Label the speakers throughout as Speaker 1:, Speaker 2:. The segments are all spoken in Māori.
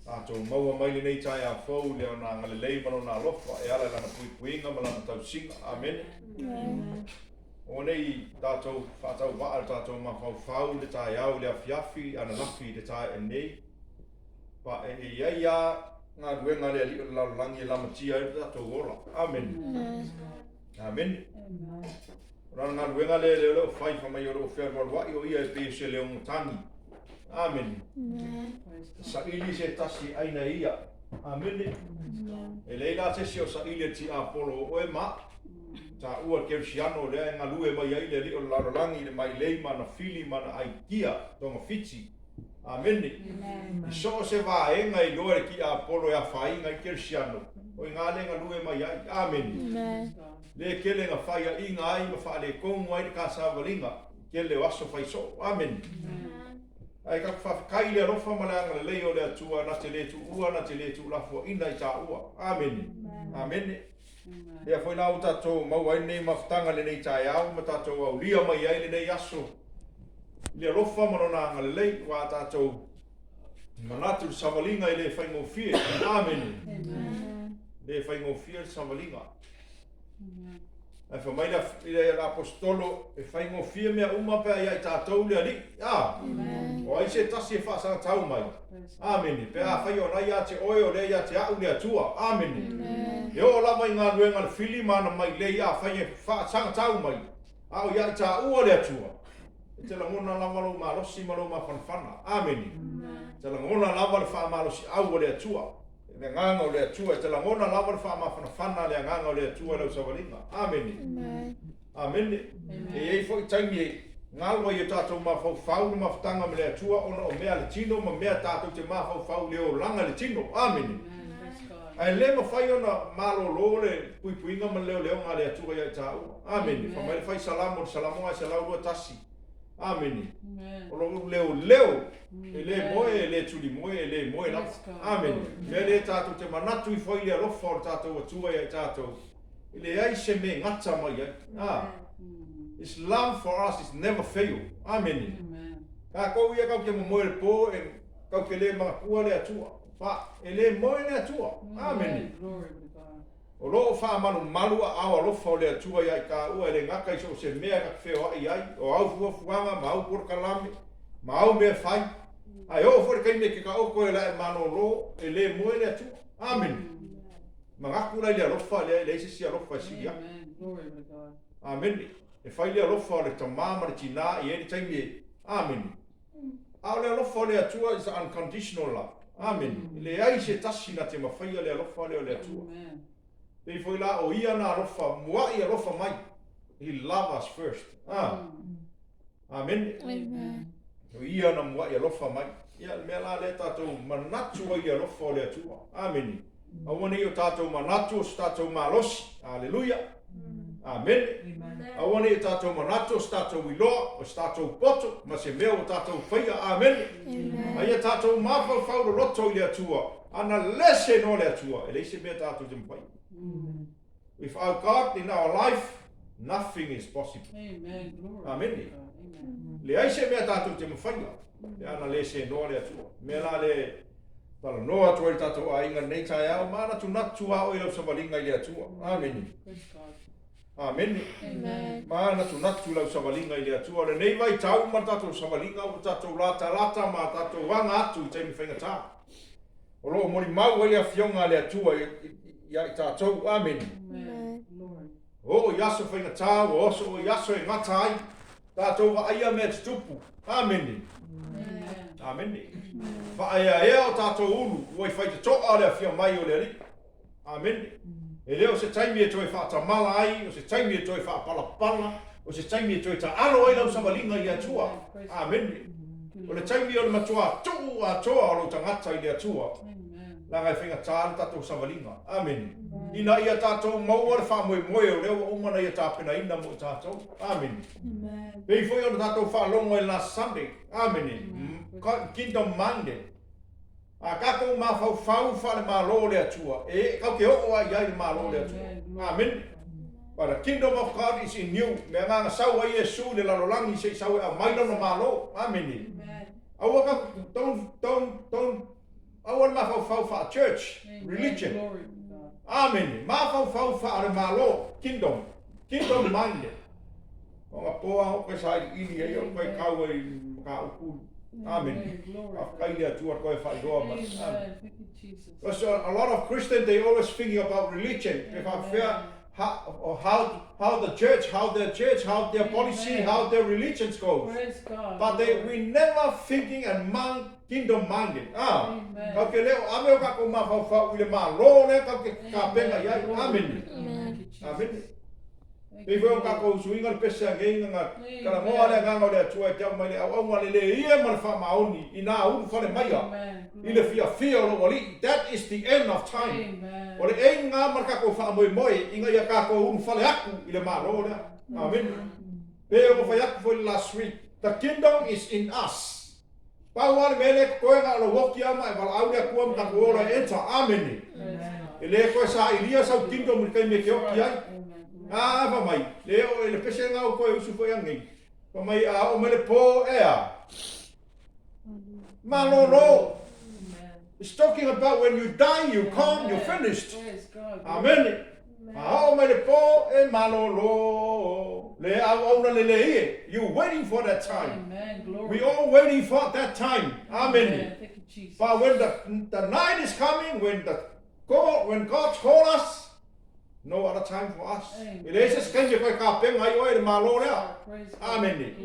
Speaker 1: Tātou maua mai le nei tai a fau le ona ngale lei mano na lofa e ala lana puinga ma lana tau singa. Amen. O nei tātou whātau waa tātou ma fau le tai au le afiafi ana lafi le tai e nei. Pa e ia ngā ruenga le ali o laulangi lama tia e tātou ola. Amen. Amen. Rana ngā ruenga le leo whai whamai o reo whea wai o ia e pese leo ngutani. Amen. Sa ili se tasi aina ia. Amen. E leila te si o sa ili ti Apollo o e ma. Ta ua Kersiano le ngā lue mai ai le li o laulangi le mai leima na fili mana ai kia tonga fiti. Amen. I so se va e ngai loe ki Apollo e a whai ngai Kersiano. O ngā le ngā lue mai ai. Amen. Le kele ngā whaia i ngā ai ma wha le kongu ai ka sa walinga. Kele waso whai so. Amen. Ai ka whakakai le rofa malanga le leo le atua na te le tu ua na te le tu lafua ina i tā ua. Amen. Amen. Lea foi nā o tātou mau ai nei mawhtanga le nei tai au ma tātou au lia mai ai le nei aso. Lea rofa marona ngale lei wa tātou manatu savalinga i le whaingo fie. Amen. Le whaingo fie savalinga. Ai whamaina i le apostolo e whaingo fie mea umapea i ai tātou le ali. O ai se tasi e whaasanga tau mai. Amen. Pea whai o nai a te oe o le ia te au le atua. Amen. E o lava i ngā luenga le fili mana mai le ia whai e whaasanga tau mai. A o ia ta ua le atua. E te langona lava lo ma rosi ma lo ma whanwhana. Amen. Te langona lava le wha ma rosi au o le atua. Le nganga o le atua, te langona lava le wha ma whanwhana le nganga o le atua lau sawalinga. Amen. Amen. E ei fo i taimi e ngalwa i tātou ma fau le mawhtanga me le atua ona o mea le tino ma mea tātou te ma fau le o langa le tino. Amen. Ai le ma whai ona malolo le puipuinga ma leo ngā le atua i ai tāua. Amen. Whamai le whai salamo ai salaurua tasi. Amen. O lo leo e le moe e le tuli moe e le moe la. Amen. Me le tātou te manatu i whai le alofa o tātou atua i ai tātou. I le ai se me ngata mai ai. Islam for us is never fail. Amen. Ka kou ia kau ke moe le po e kau ke le mga kua le atua. Pa e le moe le atua. Amen. O loo wha manu malua awa lofa o le atua i ai ka ua e le ngaka iso se mea ka wheo ai ai. O au fuafuanga, ma au porokalame, ma au mea whai. Ai o fore kai me ke ka oko e la e mano lo e le moe le atua. Amen. Ma ngaku lai le alofa le ise si alofa si ia. Amen. E whai le alofa o le tamama le tina i eri taimi e. Amen. Au le alofa o le atua is unconditional love. Amen. Le ai se tasi na te mawhaia le alofa le o le atua. Pei foi la o ia na alofa, mua i alofa mai. He love us first. Amen. O ia na mua i alofa mai. Ia mea la le tātou manatu i alofa o le atua. Amen. A wane i o tātou manatu o tātou malosi. Alleluia. Amen. A wane i tātou manatu o tātou iloa, o tātou poto, ma se mea o tātou whaia. Amen. Aia tātou mawhau whauro roto i le atua. Ana lese no le atua. E leise mea tātou te mwhai. Without God in our life, nothing is possible. Amen. Le aise mea tātou te mwhainga. Le ana lese no le atua. Mea la le tala noa tua i tātou a inga nei tai au. Mana tu natu au i lau sawalinga i le atua. Amen. Amen. Mana tu natu lau sawalinga i le atua. Le nei vai tau ma tātou sawalinga o tātou lata ma tātou wanga atu i taimi whainga tā. O loo mori mau ai a fionga le atua ia i tātou. Amen. O yaso whainga tā, o oso o yaso e ngata ai. Tātou wa aia mea tupu. Amen. Amen. Wa aia ea o tātou ulu, ua i whaita toa le a whia mai o le ari. Amen. E leo se taimi e toi whaata mala ai, o se taimi e toi wha palapala, o se taimi e toi ta alo ai lau samalinga i atua. Amen. O le taimi o le matua toa o lo tangata i le atua. La ngai whainga tāna tātou samalinga. Amen. Ina ia tātou maua le wha moe moe o leo o umana ia tāpena ina mo tātou. Amen. Pei foi o tātou wha longo e last Sunday. Amen. Kingdom Monday. A kako ma fau le malo le atua. E kau ke o ai ai malo le atua. Amen. But the kingdom of God is in you. Me nganga sau ai Yesu le lalolangi se sau a mailo no malo. Amen. Awa ka don't Awan mafau fa church, religion.
Speaker 2: Glory to God.
Speaker 1: Amen. Mafau fa malo, kingdom minded. Mga poa ho ka sa ini ay o kay kaway kauku. Amen. Afkailia tuwa ko fa do mas.
Speaker 2: Thank you, Jesus.
Speaker 1: Because a lot of Christians, they always thinking about religion. If I fear how the church, how their policy, how their religions go.
Speaker 2: Praise God.
Speaker 1: But we never thinking and kingdom minded.
Speaker 2: Amen.
Speaker 1: Kau ke leo ame o kako mafau ile ma lo ne kau ke kapenga ya. Amen. Amen. If you kako suinga pesa ngenga kala mo ale nganga le tua te mai au ngale le ia mal fa maoni ina u fa le mai. Ile fia lo wali. That is the end of time. Ole e nga mar kako fa moi inga ia kako fa le aku ile ma lo ne. Amen. Pe o fa yak for last week. The kingdom is in us. Pawal mele ko nga lo wokia mai wal au le kuam ka ko ora enta. Amen. Ele ko sa ilia sa kingdom kai me ke okia. Va mai. Leo ele pese nga ko usu fo yangi. Va mai o mele po ea. Malolo. It's talking about when you die, you come, you're finished. Amen. O mele po e malolo. Le au le le. You're waiting for that time. We all waiting for that time. Amen. But when the night is coming, when God calls us, no other time for us. Ele se kenge ko ka penga ai oi malo rea. Amen.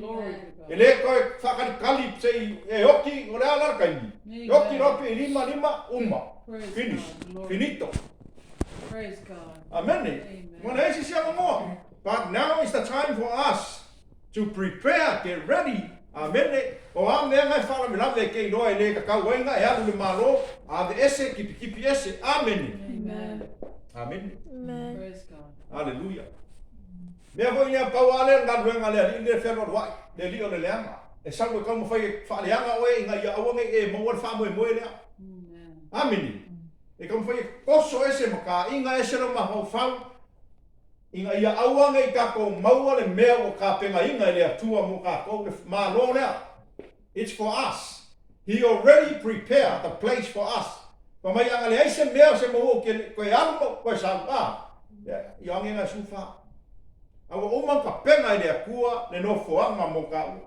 Speaker 1: Ele ko fakari kali sei e oki ora ala kai. Oki ropi lima finish. Finito.
Speaker 2: Praise God.
Speaker 1: Amen. Mana ese sia mo. But now is the time for us to prepare, get ready. Amen. O am ne ngai fala mi lave ke no ele ka ka wenga e alu malo a de ese kipi ese. Amen.
Speaker 2: Amen.
Speaker 1: Amen.
Speaker 2: Praise God.
Speaker 1: Hallelujah. Mea voi nia pauale ngadu nga le ile fe lo wai. Le li o le leanga. E sango ka mo fai fa leanga we nga ia awange e mo wor fa mo le. Amen. E ka mo fai koso ese maka inga ese no ma fa. Inga ia awange ka ko maua le mea o ka penga inga le atua mo ka ko le ma lo le. It's for us. He already prepared the place for us. Pamai ang alay se mea se mo ke ko yamo ko sa yang nga sufa. Awa umang ka penga ile akua le no foanga mo ka.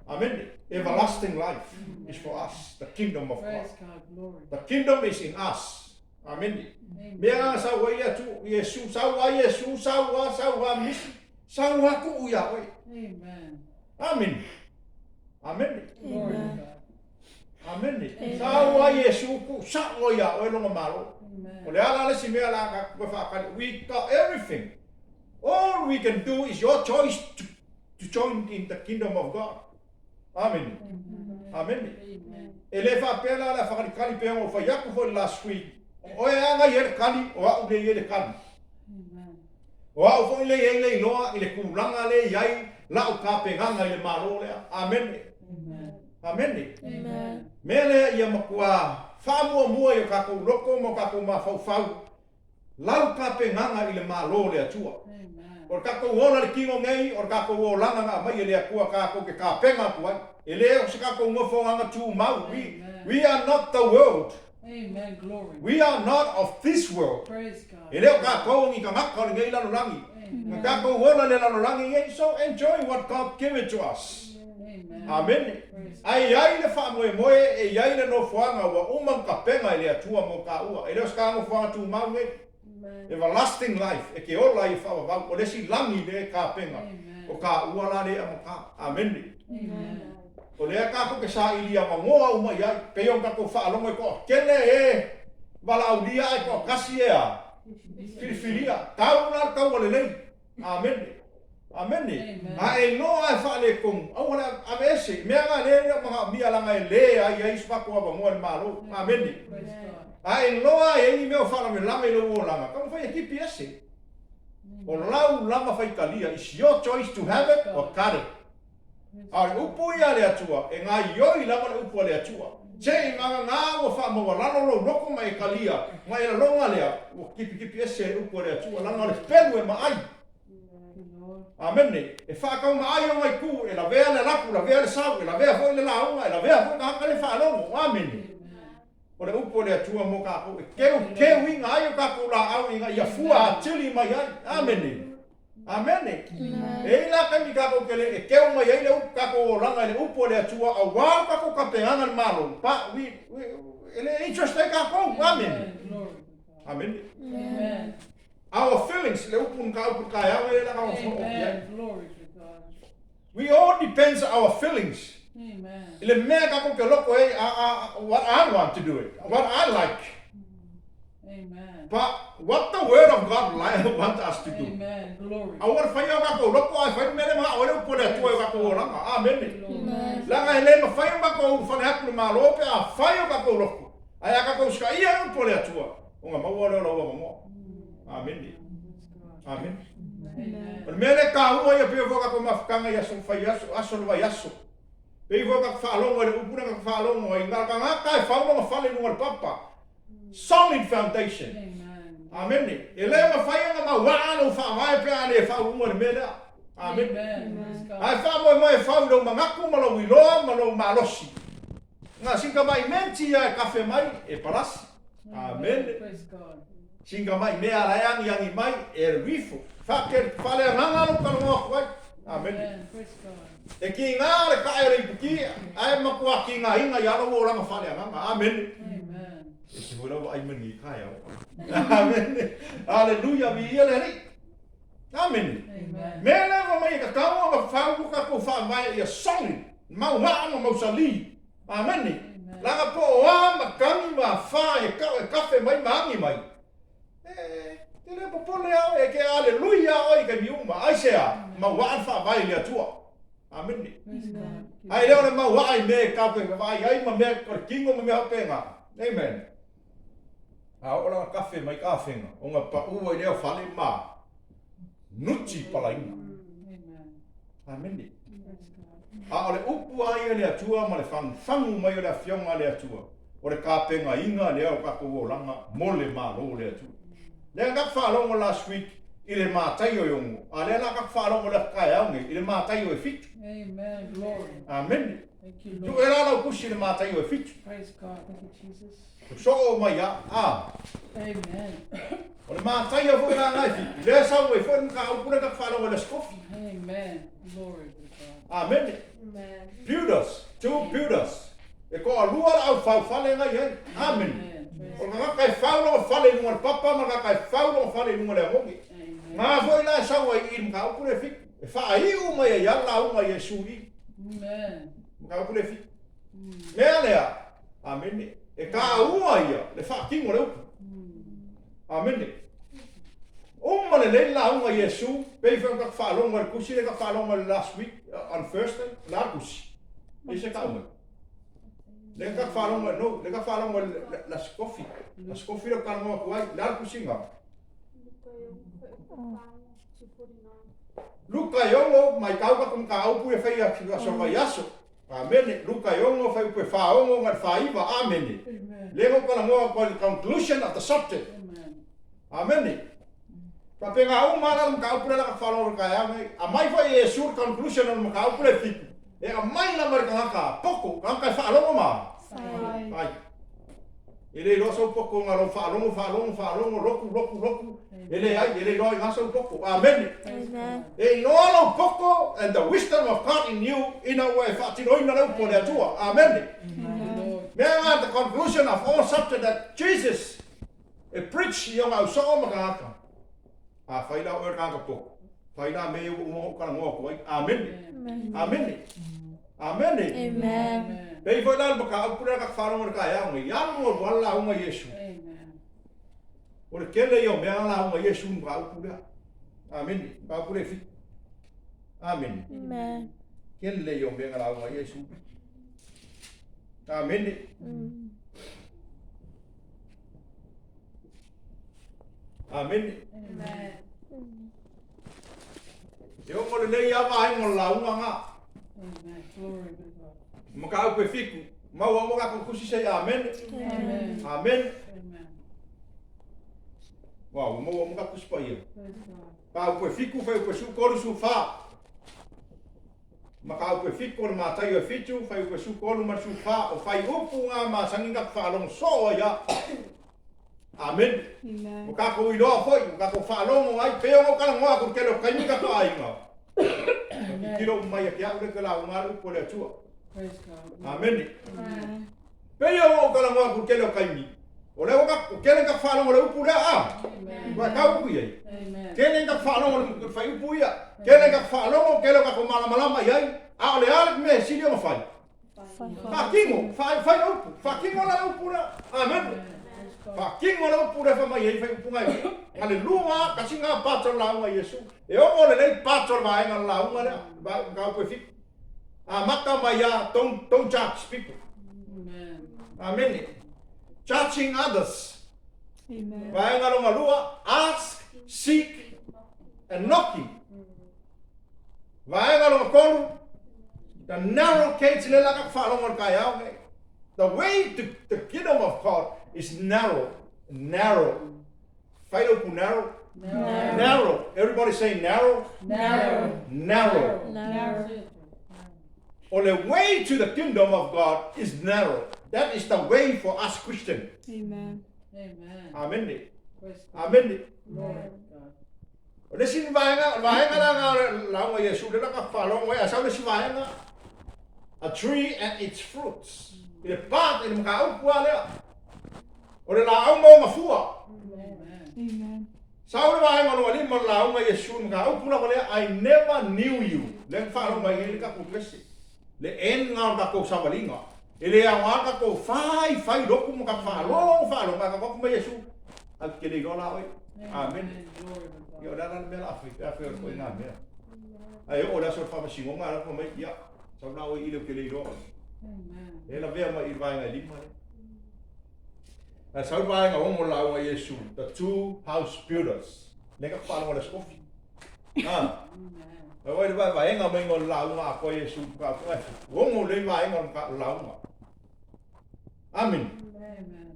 Speaker 1: Amen. Everlasting life is for us, the kingdom of God. The kingdom is in us. Amen. Mea sa wa ia tu Yesus sa wa mis sa wa ku ya we.
Speaker 2: Amen.
Speaker 1: Amen. Amen.
Speaker 2: Glory to God.
Speaker 1: Amen. Sawa Yesu ku sa oya o lo malo. Ole ala le simea la ka ko fa ka we got everything. All we can do is your choice to join in the kingdom of God. Amen. Amen. Ele fa pela la fa ka pe o fa ya ko last week. O ya nga ye kali o a ule ye kali.
Speaker 2: Amen.
Speaker 1: O a fo ile loa ile ku langa le yai la o ka pe nga ile malo le. Amen. Amen.
Speaker 2: Amen.
Speaker 1: Mele ia makua famua mua yo kako loko mo kako mafau. Lau ka pe nganga ile malo le atua.
Speaker 2: Amen.
Speaker 1: Or kako wola le kingo ngai or kako wo langa nga mai le akua kako ke ka penga kuai. Ele o se kako ngofo nganga tu mau. We are not the world.
Speaker 2: Amen. Glory.
Speaker 1: We are not of this world.
Speaker 2: Praise God.
Speaker 1: Ele o kako ngi ka ngaka ngai la langi.
Speaker 2: Amen.
Speaker 1: Kako wola le la langi so enjoy what God give it to us. Amen. Ai le fa moe e ai le no fuanga wa umang ka penga ile atua mo ka ua. Ele ska mo fuanga tu mau ngai. Everlasting life. E ke ola I fa wa o le si langi le ka penga. O ka ua la le mo ka. Amen.
Speaker 2: Amen.
Speaker 1: O le ka ko ke sa ilia mangoa uma ia pe yon ka ko fa longo ko kele e wala u dia e ko kasi e a. Filia. Ka una ka wale le. Amen. Amen. A e no ai fa le kong. Au na avese me nga le mga mia la ngai le ai ai spa ko ba mo malo. Amen. A e no ai me o fa la me la me lo la. Como foi aqui piese. O lau lama fai kalia is your choice to have it or cut it. A upu ia le atua e ngai yoi lama le upu le atua. Se nga o fa mo la lo no ko mai kalia. Mai la longa le o kipi piese upu le atua la le pelu e mai. Amen. E fa ka ma ai mai ku e la vea le lapu, la vea le sau, e la vea foi le launga, e la vea foi ka le fa longo. Amen. O le upo le atua mo ka ko. Keu inga ai o ka ko la au inga ia fua atili mai ai. Amen. Amen. E la ka mi ka ko kele e keu mai ai le upo ka ko langa le upo le atua a wa ka ko ka penganga le malo. Pa ele interest ka ko. Amen. Amen.
Speaker 2: Amen.
Speaker 1: Our feelings le upo ka upo ka ya le la ka o.
Speaker 2: Amen. Glory to God.
Speaker 1: We all depends on our feelings.
Speaker 2: Amen.
Speaker 1: Le mea ka ko ke loko e what I want to do it. What I like.
Speaker 2: Amen.
Speaker 1: But what the word of God want us to do.
Speaker 2: Amen. Glory.
Speaker 1: Awar fai ka ko loko ai fai mele ma ole upo le tua ka ko langa. Amen.
Speaker 2: Amen.
Speaker 1: Langa ele ma fai ka ko fa na ku ma lo pe a fai ka ko loko. Ai ka ko ska ia upo le tua. Onga ma wole lo mo. Amen. Amen.
Speaker 2: Amen.
Speaker 1: Mele ka ua ia pe voka ko mafkanga ia so fai aso lo vai aso. Pe voka fa longo le upu ka fa longo i nga ka nga kai fa longo fa le no papa. Solid foundation.
Speaker 2: Amen.
Speaker 1: Amen. Ele ma fai nga ma wa no fa vai pe ale fa u mo mele. Amen.
Speaker 2: Amen.
Speaker 1: Ai fa mo fa lo ma ngaku ma lo wilo ma lo ma losi. Nga singa mai menti ia kafe mai e paras. Amen.
Speaker 2: Praise God.
Speaker 1: Singa mai me ala yang mai e rifo. Fa ke fa le nga no ka no kwai. Amen.
Speaker 2: Amen. Praise God.
Speaker 1: E ki ngā le ka ere puki, ai makua ki ngā hinga ia ro ora ma fale nga. Amen.
Speaker 2: Amen.
Speaker 1: E si hora ai mani kai au. Amen. Hallelujah vi ele ni. Amen.
Speaker 2: Amen.
Speaker 1: Mele va mai ka ka ma fa ka ko fa mai ia solid. Mau ma mo sali. Amen. La po wa ma kami ma fa e ka fe mai mangi mai. Ele po le au e ke hallelujah oi ka miuma. Ai sea ma wa fa vai le tua. Amen.
Speaker 2: Praise God.
Speaker 1: Ai leo le mau ai me ka pe vai ai ma me ko kingo me hope nga. Amen. A ora kafe mai kafe nga. O nga pa u leo fale ma. Nuchi palaina.
Speaker 2: Amen.
Speaker 1: Amen.
Speaker 2: Praise God.
Speaker 1: A ole upu ai le atua ma le fangu mai le afionga le atua. O le kape nga inga leo ka ko langa mole ma lo le atua. Le nga fa lo last week ile mātai o yongo. A le la ka whārongo le kai aunge, ile mātai o e fitu.
Speaker 2: Amen. Glory.
Speaker 1: Amen.
Speaker 2: Thank you,
Speaker 1: Tu
Speaker 2: Lord.
Speaker 1: e rālau kusi le mātai o e fitu.
Speaker 2: Praise God. Thank you, Jesus.
Speaker 1: So o mai a,
Speaker 2: Amen.
Speaker 1: o le mātai o fwoi rā ngai fitu. Le sau e fwoi ka upura ka whārongo le skofi.
Speaker 2: Amen. Glory to God.
Speaker 1: Amen.
Speaker 3: Amen.
Speaker 1: Builders, two builders. E ko a lua la au whau whale ngai ai. Amen. O
Speaker 2: Praise
Speaker 1: ka kai whaurongo whale nunga le papa, ma ka kai whaurongo whale nunga le hongi.
Speaker 2: Amen.
Speaker 1: Ngā fwoi la sau ai i mga upura e fitu. E wha iu mai e yala unga i e suri.
Speaker 2: Amen.
Speaker 1: Mga upura e fitu. Mea lea, amen. E ka ua ia, le whaakingo le upu. Amen. Uma le leila unga Yesu, pei whang ka whaalonga le kusi, le ka whaalonga le last week, on Thursday, la kusi. E se ka unga. Le ka whaalonga, no, le ka whaalonga la skofi. La skofi le ka ngonga kuai, la kusi nga. Luka yongo, mai kauka kum ka aupu e whai a soka yaso. Amen. Luka yongo, whai upe whaongo ngat whaiva. Amen.
Speaker 2: Amen.
Speaker 1: Lego ka ngonga kwa the conclusion of the subject.
Speaker 2: Amen.
Speaker 1: Amen. Pa pe nga umana ng kaupura na ka whaongo ka yangai. A mai whai e sur conclusion ng kaupura fitu. E a mai na marika ka poko, ka whaongo ma.
Speaker 3: Sai.
Speaker 1: Ai. Ele roso poko nga lo whaongo, roku. Ele ai, ele roi ngaso poko. Amen.
Speaker 3: Amen.
Speaker 1: E noalo poko and the wisdom of God in you in a way whaatino ina rau po le atua. Amen.
Speaker 2: Lord.
Speaker 1: Mea the conclusion of all subject that Jesus preached yung au so makaka. A whaila o kaka poko. Whaila me umo kana ngoko ai. Amen. Amen. Amen.
Speaker 3: Amen.
Speaker 1: Pei whaila baka au pura ka wharongo ka ya ngi. Ya mo wala unga Yesu.
Speaker 2: Amen.
Speaker 1: O le kele yo mea la unga Yesu mga au pura. Amen. Ka pura fi. Amen.
Speaker 3: Amen.
Speaker 1: Kele yo mea la unga Yesu. Amen. Amen.
Speaker 2: Amen.
Speaker 1: Yo mo le nei ava ai mo la unga nga.
Speaker 2: Amen. Glory to God.
Speaker 1: Maka au pe fiku. Mau amo ka kusi sei amen.
Speaker 2: Amen.
Speaker 1: Amen.
Speaker 2: Amen.
Speaker 1: Wow, mau amo ka kusi pa ia.
Speaker 2: Praise God.
Speaker 1: Pa au pe fiku fa au pe su koru su fa. Makau pe fiko na matai o fitu, fai ko su kolu ma su fa o fai upu nga ma sanginga fa long so ya. Amen.
Speaker 3: Amen.
Speaker 1: Mo ka ko ilo foi, mo ka ko fa long ai pe o ka ngo ko ke lo kai ka pa ai nga. Kilo mai ya kia ule ka la umaru ko le tua.
Speaker 2: Praise God.
Speaker 1: Amen.
Speaker 3: Amen.
Speaker 1: Pe o ka ngo ko ke lo kai ni. O le o ka ko ke le ka fa long o le upu la a.
Speaker 2: Amen.
Speaker 1: Wa ka upu ye.
Speaker 2: Amen.
Speaker 1: Kele ka fa long o le fai upu ya. Kele ka fa long o ke lo ka ko mala mala mai ai. A le ale me si le fai. Fakingo, fai upu, fakingo la upu la. Amen.
Speaker 2: Praise God.
Speaker 1: Fakingo la upu la fa mai ai fai upu ngai. Haleluya, kasi nga patro la unga Yesu. E o mo le nei patro vai nga la unga le. Ba ka ko fi. A maka mai ya don't judge people.
Speaker 2: Amen.
Speaker 1: Amen. Judging others.
Speaker 3: Amen.
Speaker 1: Vai nga longa lua, ask, seek and knocking. Vai nga longa kolu. The narrow gates le la ka fa longa ka ya. The way to the kingdom of God is narrow. Narrow. Fight open narrow.
Speaker 2: Narrow.
Speaker 1: Narrow. Everybody say narrow.
Speaker 2: Narrow.
Speaker 1: Narrow.
Speaker 3: Narrow.
Speaker 2: That's it.
Speaker 1: Or the way to the kingdom of God is narrow. That is the way for us Christians.
Speaker 3: Amen.
Speaker 2: Amen.
Speaker 1: Amen.
Speaker 2: Praise God.
Speaker 1: Amen.
Speaker 2: Glory to God.
Speaker 1: Le sin vai nga la nga Yesu le ka fa long way asa le sin vai nga. A tree and its fruits. Le pat le ka au kwa le. O le la au mo mafua.
Speaker 2: Amen.
Speaker 3: Amen.
Speaker 1: Sao le vai nga no le mo la nga Yesu ka au pula le I never knew you. Le fa long way le ka ku klesi. Le en nga ka ko sa balinga. Ele a nga ka ko fai loku mo ka fa lo ka ko mo Yesu. Al ke le go la oi. Amen.
Speaker 2: Glory to God.
Speaker 1: Yo dan mel Afrika fer ko ina me. Ai o la so fa singo ma ko mai ya. Sa na o ile ke le do.
Speaker 2: Amen.
Speaker 1: E la vea ma i vai nga lima. Na sa vai nga o mo la o Yesu, the two house builders. Le ka fa mo la skofi. Ah,
Speaker 2: Amen.
Speaker 1: o i vai nga mai ngol la nga ko Yesu ka ko. O mo le vai nga ka la nga. Amen.
Speaker 2: Amen.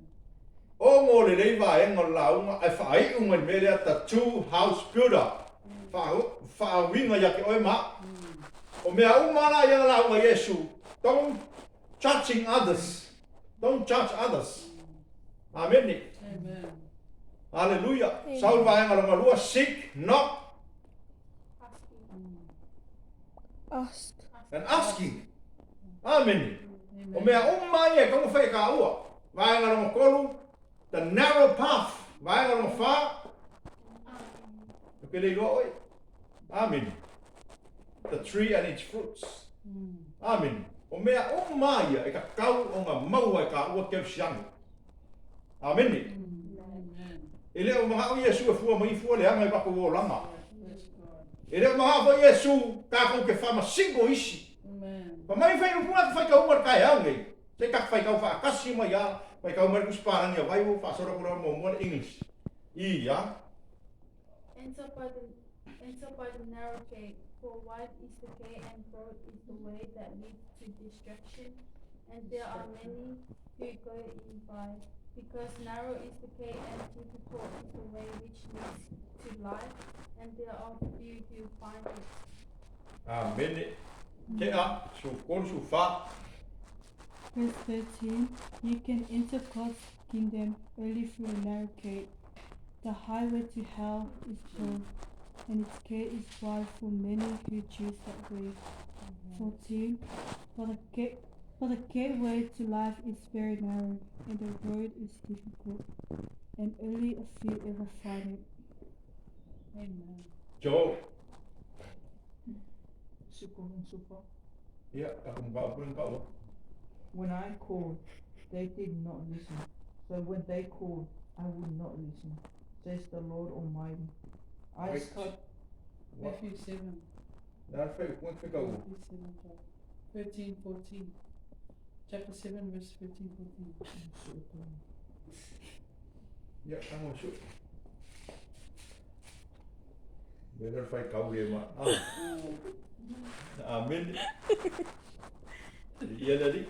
Speaker 1: O mo le vai nga la nga ai fai un me le the two house builder. Fa winga ya ke o ma. O mea umana ia la unga Yesu. Don't judging others. Don't judge others. Amen.
Speaker 2: Amen.
Speaker 1: Hallelujah. Saul vai nga lua seek, knock
Speaker 3: Ask.
Speaker 1: and asking. Amen. O
Speaker 2: Amen.
Speaker 1: mea umma ia ka fai ka ua. Vai nga kolu the narrow path. Vai nga fa. Ke le go oi. Amen. The tree and its fruits. Amen. O mea umma ia ka kau o nga mau ai ka ua ke siang. Amen.
Speaker 2: Amen.
Speaker 1: Ele o mga o Yesu e fua mai fua le anga i bako o lama.
Speaker 2: Praise God.
Speaker 1: Ele o mga o Yesu ka ko ke fama singo isi.
Speaker 2: Amen.
Speaker 1: Pa mai fai o puna fai ka umar kai au ngai. Te ka fai ka fa kasi mai ya, fai ka umar kus parang ya vai o fa sora ko mo mo English. Iya.
Speaker 4: Enter by the narrow gate, for wide is the gate and broad is the way that leads to destruction, and there are many who go in by. Because narrow is the gate and difficult is the way which leads to life, and there are few who find it.
Speaker 1: Amen. Ke a su kon su fa.
Speaker 3: Verse 13. You can enter God's kingdom only through a narrow gate. The highway to hell is broad, and its gate is wide for many who choose that way. 14. But the gateway to life is very narrow, and the road is difficult, and only a few ever find it.
Speaker 2: Amen.
Speaker 1: Jo.
Speaker 5: Super.
Speaker 1: Ya, aku ba pun ka.
Speaker 5: When I called, they did not listen. So when they called, I would not listen, says the Lord Almighty. I
Speaker 1: Wait.
Speaker 5: cut
Speaker 2: Matthew 7.
Speaker 1: Daar fai kon ka go.
Speaker 2: Matthew 7, 13, 14. Chapter 7, verse 13, 14.
Speaker 1: Ya, kamu su. Better fai ka le ma. Amen. Ya dari.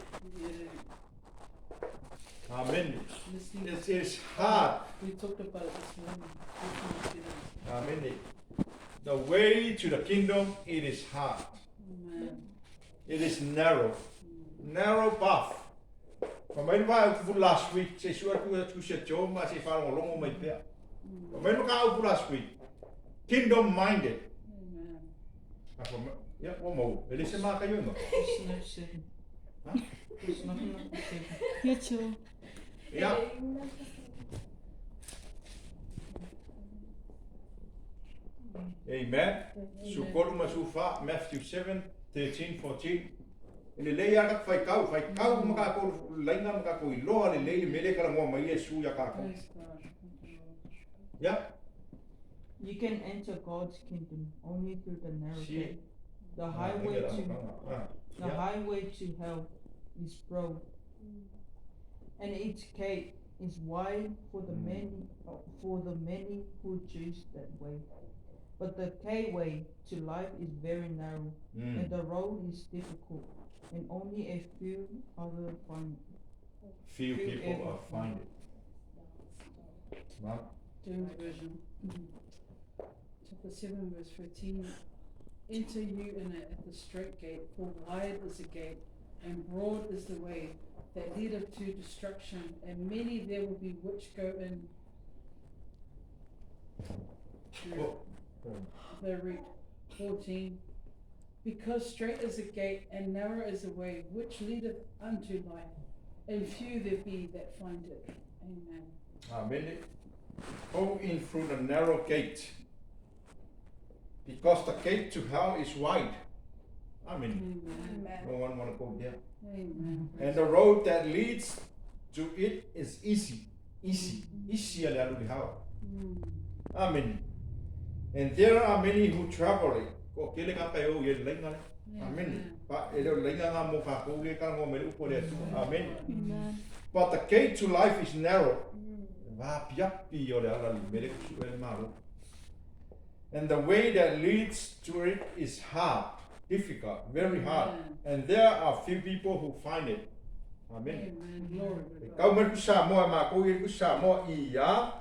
Speaker 1: Amen.
Speaker 2: Listening.
Speaker 1: It is hard.
Speaker 2: We talked about it this morning.
Speaker 1: Amen. The way to the kingdom, it is hard.
Speaker 2: Amen.
Speaker 1: It is narrow. Narrow path. Pamain vai au last week se sua tu se choma se fa longo mai pea. Pamain ka au last week. Kingdom minded.
Speaker 2: Amen.
Speaker 1: Apa ya omo. Ele se ma ka yunga.
Speaker 5: There's no 7.
Speaker 1: Huh?
Speaker 5: There's nothing like the 7.
Speaker 3: You too.
Speaker 1: Ya. Amen. Sukolu masufa Matthew 7:13-14. Ele lei ana fai kau maka ko laina maka ko iloa le lei mele kala mo mai Yesu ya ka ko.
Speaker 2: Praise God. Thank you, Lord.
Speaker 1: Ya.
Speaker 5: You can enter God's kingdom only through the narrow
Speaker 1: See?
Speaker 5: gate. The highway to hell is broad, and its gate is wide for the many who choose that way. But the way to life is very narrow, and the road is difficult, and only a few others find it.
Speaker 1: Few people are find it. Right?
Speaker 2: James Version. Chapter 7, verse 13. Enter you in at the straight gate, for wide is the gate, and broad is the way that leadeth to destruction, and many there will be which go in. They read 14. Because straight is the gate, and narrow is the way which leadeth unto life, and few there be that find it. Amen.
Speaker 1: Amen. Go in through the narrow gate. Because the gate to hell is wide. Amen.
Speaker 2: Amen.
Speaker 1: No one want to go there.
Speaker 2: Amen.
Speaker 1: And the road that leads to it is easy. Easy ala lu hao. Amen. And there are many who travel it. Ko kele ka kayo ye lenga le. Amen. Pa ele lenga nga mo ka ko le ka ngo me upo le. Amen.
Speaker 3: Amen.
Speaker 1: But the gate to life is narrow. Va piapi ole ala lu mele ku ele malo. And the way that leads to it is hard, difficult, very hard. And there are few people who find it. Amen.
Speaker 2: Amen. Glory to
Speaker 1: Kau
Speaker 2: God.
Speaker 1: men ku sa mo ma ko ku sa mo ia.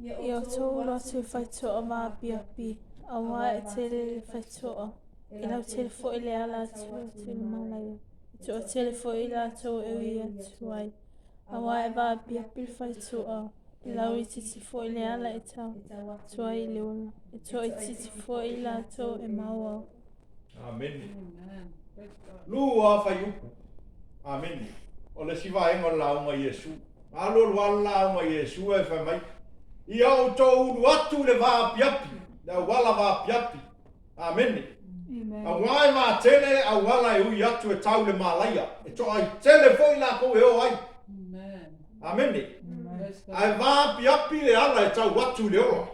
Speaker 6: Ia tō ratu whaitoa mā piapi, a wā e tere whaitoa. I lau tere fo i lea la tua tū malaya. I tō tere fo i la tō e ui atu ai. A wā e wā piapi whaitoa. I lau I titi fo i lea la e tau. Tua I leola. I tō I titi fo I la tō e maua.
Speaker 1: Amen.
Speaker 2: Amen. Praise God.
Speaker 1: Lua fai upu. Amen. O le si vai ngol la uma Yesu. Alo wala uma Yesu e fa mai. Ia o tō uru atu le wā piapi. Le wala wā piapi. Amen.
Speaker 3: Amen.
Speaker 1: A wai mā tele a wala e ui atu e tau le mālaia. E tō ai tele fo I la ko e o ai.
Speaker 2: Amen.
Speaker 1: Amen.
Speaker 2: Praise God.
Speaker 1: Ai wā piapi le ala e tau atu le oa.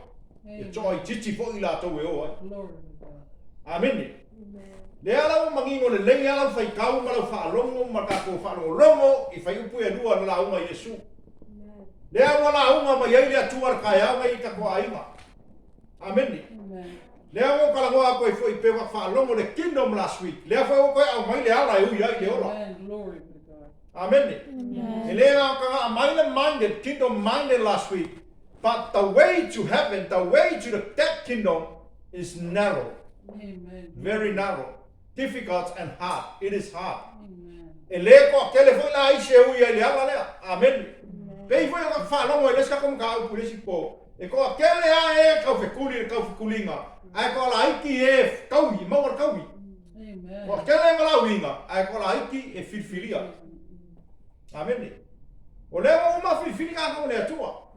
Speaker 1: E
Speaker 2: Amen.
Speaker 1: tō ai titi fo I la tau e o ai.
Speaker 2: Glory to God.
Speaker 1: Amen. Le ala o mangingo le lengi ala fai kau ma lau whaalongo ma kako whaalongo longo I fai upu e lua na la unga Yesu. Le awa la unga ma iei le atuar kai awa I kako ainga. Amen.
Speaker 2: Amen.
Speaker 1: Le awa kalangoa koe fo I pewa whaalongo le kingdom last week. Le awa o koe au mai le ala e ui ai le ola.
Speaker 2: Amen. Glory to God.
Speaker 1: Amen.
Speaker 6: Amen.
Speaker 1: E le awa kanga minded, kingdom minded last week. But the way to heaven, the way to that kingdom is narrow.
Speaker 2: Amen.
Speaker 1: Very narrow. Difficult and hard. It is hard.
Speaker 2: Amen.
Speaker 1: E le ko tele foi la ise u ia le ala le. Amen. Pei foi ka fa no mo le ska kom ka u pulisi po. E ko tele a e ka fe kulinga. Ai ko la iki e kau I mo kau.
Speaker 2: Amen.
Speaker 1: Ko tele ngala winga. Ai ko la iki e filfilia. Amen. O le mo ma filfilia ka ko le tua.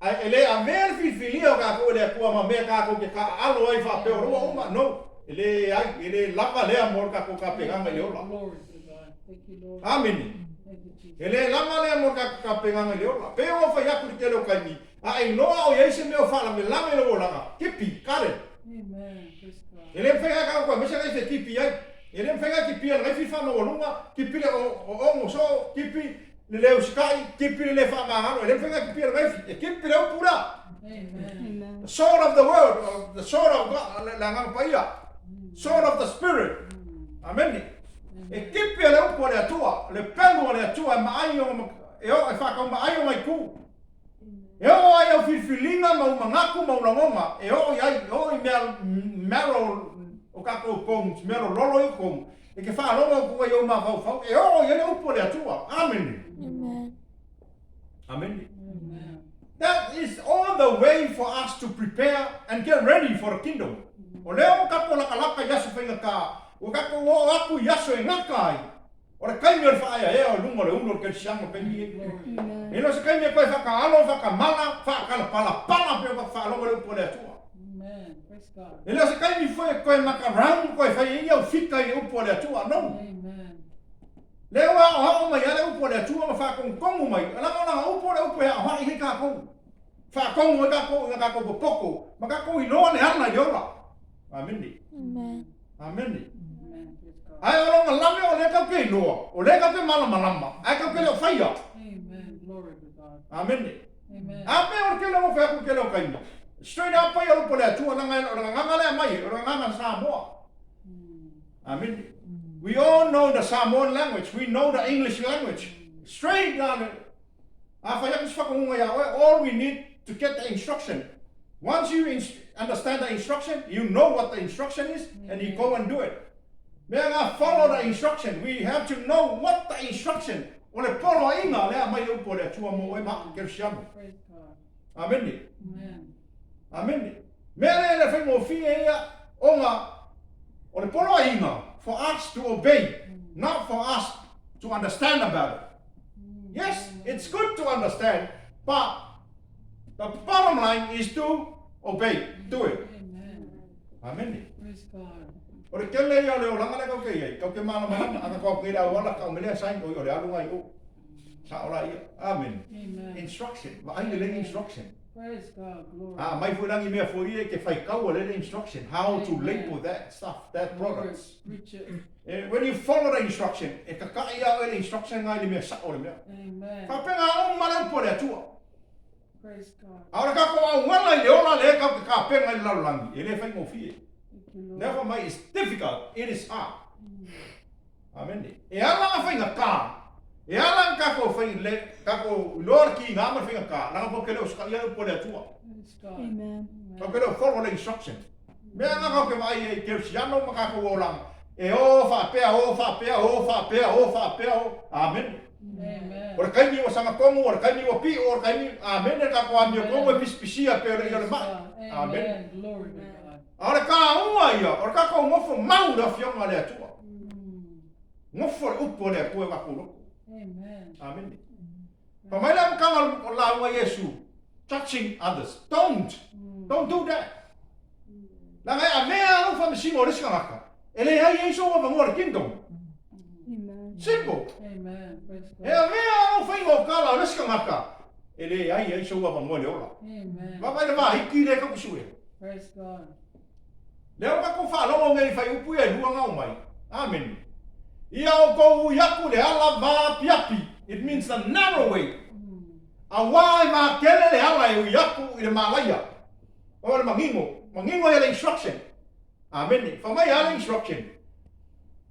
Speaker 1: Ai ele a mer filfilia ka ko le tua ma me ka ko ke ka alo ai fa pe o ma no. Ele lava le amor ka ko ka peganga le ola.
Speaker 2: Glory to God. Thank you, Lord.
Speaker 1: Amen.
Speaker 2: Thank you, Jesus.
Speaker 1: Ele lava le amor ka peganga le ola. Pe o fa yaku te lo kani. Ai no o yese me o fala me lava le ola. Kipi kare.
Speaker 2: Amen. Praise God.
Speaker 1: Ele fega ka ko me se ka kipi ai. Ele fega kipi ai fi fa no lunga. Kipi le o so kipi le sky kipi le fa ma ele fega kipi ai kipi le pura.
Speaker 2: Amen.
Speaker 3: Amen.
Speaker 1: The sword of the word, the sword of God, la ngang paia. Sword of the spirit. Amen. E kipi le upo le atua, le pelu le atua mai o e o e fa ka mai o mai ku. E o ai o filfilinga ma mangaku ma longonga, e o ai o I marrow O kako kong mero lolo i kong. E ke wha longa kua i o ma fau. E o i le upo le atua. Amen.
Speaker 6: Amen.
Speaker 1: Amen.
Speaker 2: Amen.
Speaker 1: That is all the way for us to prepare and get ready for the kingdom. O leo kako laka yaso whainga ka. O kako o aku yaso e ngakai. O le kaimi o le whaia ea o lungo le uno ke siamo ke ni e.
Speaker 6: Amen.
Speaker 1: E no se kaimi e koe whakaalo, whakamala, whakala pala pe o whaalonga le upo le atua.
Speaker 2: Amen. Praise God.
Speaker 1: E leo se kaimi foi koe makarang koe whai ia o whika i upo le atua. No.
Speaker 2: Amen.
Speaker 1: Leo a o mai ale upo le atua ma whakongongu mai. Alanga upo le upo ea o hai he ka kongu. Whakongu e ka kongu poko. Ma ka kongu i loa le hana i ora. Amen.
Speaker 6: Amen.
Speaker 1: Amen.
Speaker 2: Amen. Praise God.
Speaker 1: Ai o longa lame o le ka ke loa. O le ka ke malama. Ai ka ke le whaia.
Speaker 2: Amen. Glory to God.
Speaker 1: Amen.
Speaker 2: Amen.
Speaker 1: Ape o ke le o whea ku ke le o kaina. Straight up pai o upo le atua langa nganga le mai. O nganga Samoa. Amen. We all know the Samoan language. We know the English language. Straight down. All we need to get the instruction. Once you understand the instruction, you know what the instruction is, and you go and do it. Follow the instruction. We have to know what the instruction.
Speaker 2: Praise God.
Speaker 1: Amen.
Speaker 2: Amen.
Speaker 1: Amen. Mele le mo fia onga o le polo inga for us to obey, not for us to understand about it. Yes, it's good to understand, but the bottom line is to obey, do it.
Speaker 2: Amen.
Speaker 1: Amen.
Speaker 2: Praise God.
Speaker 1: O le kele ia le o langa le kau ke mana mana aka kau ke la wala kau mele sain o le alunga i o. Sa ora ia. Amen.
Speaker 2: Amen.
Speaker 1: Instruction, wa ai le instruction.
Speaker 2: Praise God. Glory.
Speaker 1: Ah, mai fulangi mea foi ke fai kau le instruction how to
Speaker 2: Amen.
Speaker 1: label that stuff, that products.
Speaker 2: Preach it.
Speaker 1: When you follow the instruction, e ka kai ia le instruction ngai le mea sa o le mea.
Speaker 2: Amen.
Speaker 1: Ka penga o mana po le atua.
Speaker 2: Praise God.
Speaker 1: Ora ka ko au wala le ola le ka penga i laulangi. E le fai mo fie.
Speaker 2: Thank you, Lord.
Speaker 1: Never mind, it's difficult. It is hard. Amen. E ala fai nga ka. E ala ka ko fai le ka ko lor ki nga ma fai nga ka. La ko ke le ska ia po le atua.
Speaker 2: Praise God.
Speaker 3: Amen.
Speaker 1: Ka ke le follow the instruction. Me nga ka ke vai e ke siano ma ka ko olang. E o fa pea o fa pea o fa pea o fa pea o. Amen.
Speaker 2: Amen.
Speaker 1: Ora kai ni o sanga kongo, ora kai ni o pi, ora kai ni amen ka ko ami o kongo e pispisia pe ora ia ma.
Speaker 2: Amen. Glory to God.
Speaker 1: Ora ka unga ia, ora ka ko ngofo mau da fionga le atua. Ngofo upo le ko ka ko.
Speaker 2: Amen.
Speaker 1: Amen. Pa mai la ka la unga Yesu. Touching others. Don't do that. La ngai a mea o fa msimo riska ngaka. Ele hai Yesu o va ngor kingdom.
Speaker 3: Amen.
Speaker 1: Simple.
Speaker 2: Amen. Praise
Speaker 1: E
Speaker 2: God.
Speaker 1: a mea o fa ngo kala riska ngaka. Ele hai Yesu o va ngor le ola.
Speaker 2: Amen.
Speaker 1: Va vai va iki le ka kusue.
Speaker 2: Praise God.
Speaker 1: Leo ka ko fa lo ngai fa upu e lua ngau mai. Amen. Ia o ko yaku le ala va piapi. It means the narrow way. A wai va kele le ala e yaku i le malaya. O le mangingo. Mangingo e le instruction. Amen. Fa mai ala instruction.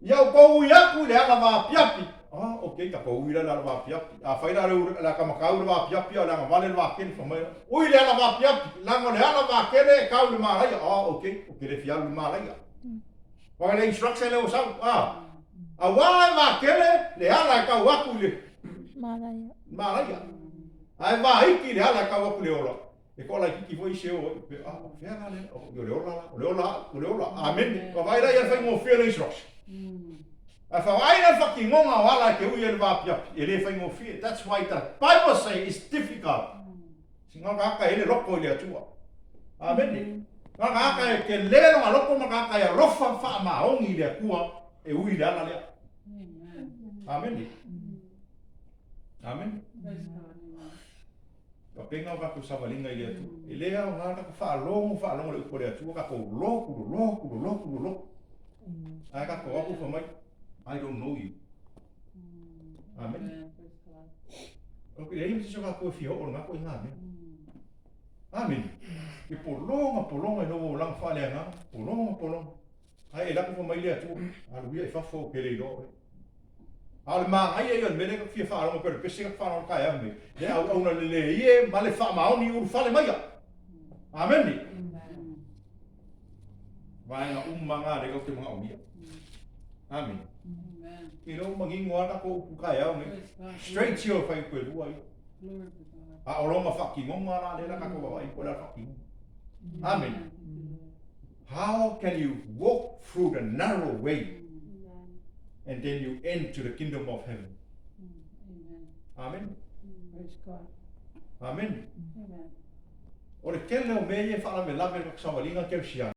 Speaker 1: Ia o ko yaku le ala va piapi. Ah, okay, ka ko ira la va piapi. A fa ira la ka makau le va piapi o la vale le va ken fa mai. Ui le ala va piapi. La ngole ala va kele ka le malaya. Ah, okay. Okay le fialu malaya. Wa le instruction le o sa. Ah. A wai va kele le ala ka waku le
Speaker 6: Malaya.
Speaker 1: malaya. Ai va iki le ala ka waku le ola. E ko la ki foi se o ah fera le o le ola. Amen. Wa vai la ia fa mo fera instruction. A fa vai la fa ki ngonga wala ke u ia va pia. Ele fa mo fera. That's why the Bible say it's difficult. Singa ka ele loko le atua. Amen. Ka ka ke le no loko ma ka ya rofa fa ma ongi le kua e u ile ala le.
Speaker 2: Amen.
Speaker 1: Amen. Amen.
Speaker 2: Praise God.
Speaker 1: Ka penga va ku savalinga ile atu. Ile a nga ka fa longo le ko le atu ka ko lo. Ai ka ko aku fa mai. I don't know you. Amen.
Speaker 2: Amen. Praise God.
Speaker 1: O ke ele se ka ko fi o nga ko nga. Amen. Ke polonga no lang fa le nga. Polonga. Ai la ko fa mai le atu. Alu ia fa fo ke le do. Al ma ai ai mele ka fia fa per pesi ka fa ka ya me. Le au na le ie ma le fa ma oni u fa le mai. Amen.
Speaker 2: Amen.
Speaker 1: Vai ngā umanga re kau te mga awia. Amen.
Speaker 2: Amen.
Speaker 1: I rau mangingoa na ko upukai au ne.
Speaker 2: Praise God.
Speaker 1: Straight to your faith with who are you?
Speaker 2: Glory to God.
Speaker 1: A oroma whakingonga na re na kako wawai ko la whakingonga. Amen.
Speaker 2: Thank you, Lord.
Speaker 1: How can you walk through the narrow way
Speaker 4: Amen.
Speaker 1: and then you enter the kingdom of heaven?
Speaker 2: Amen.
Speaker 1: Amen.
Speaker 2: Praise God.
Speaker 1: Amen.
Speaker 2: Amen.
Speaker 1: O le kele o me e whala me lawe ka sawalinga keu siana.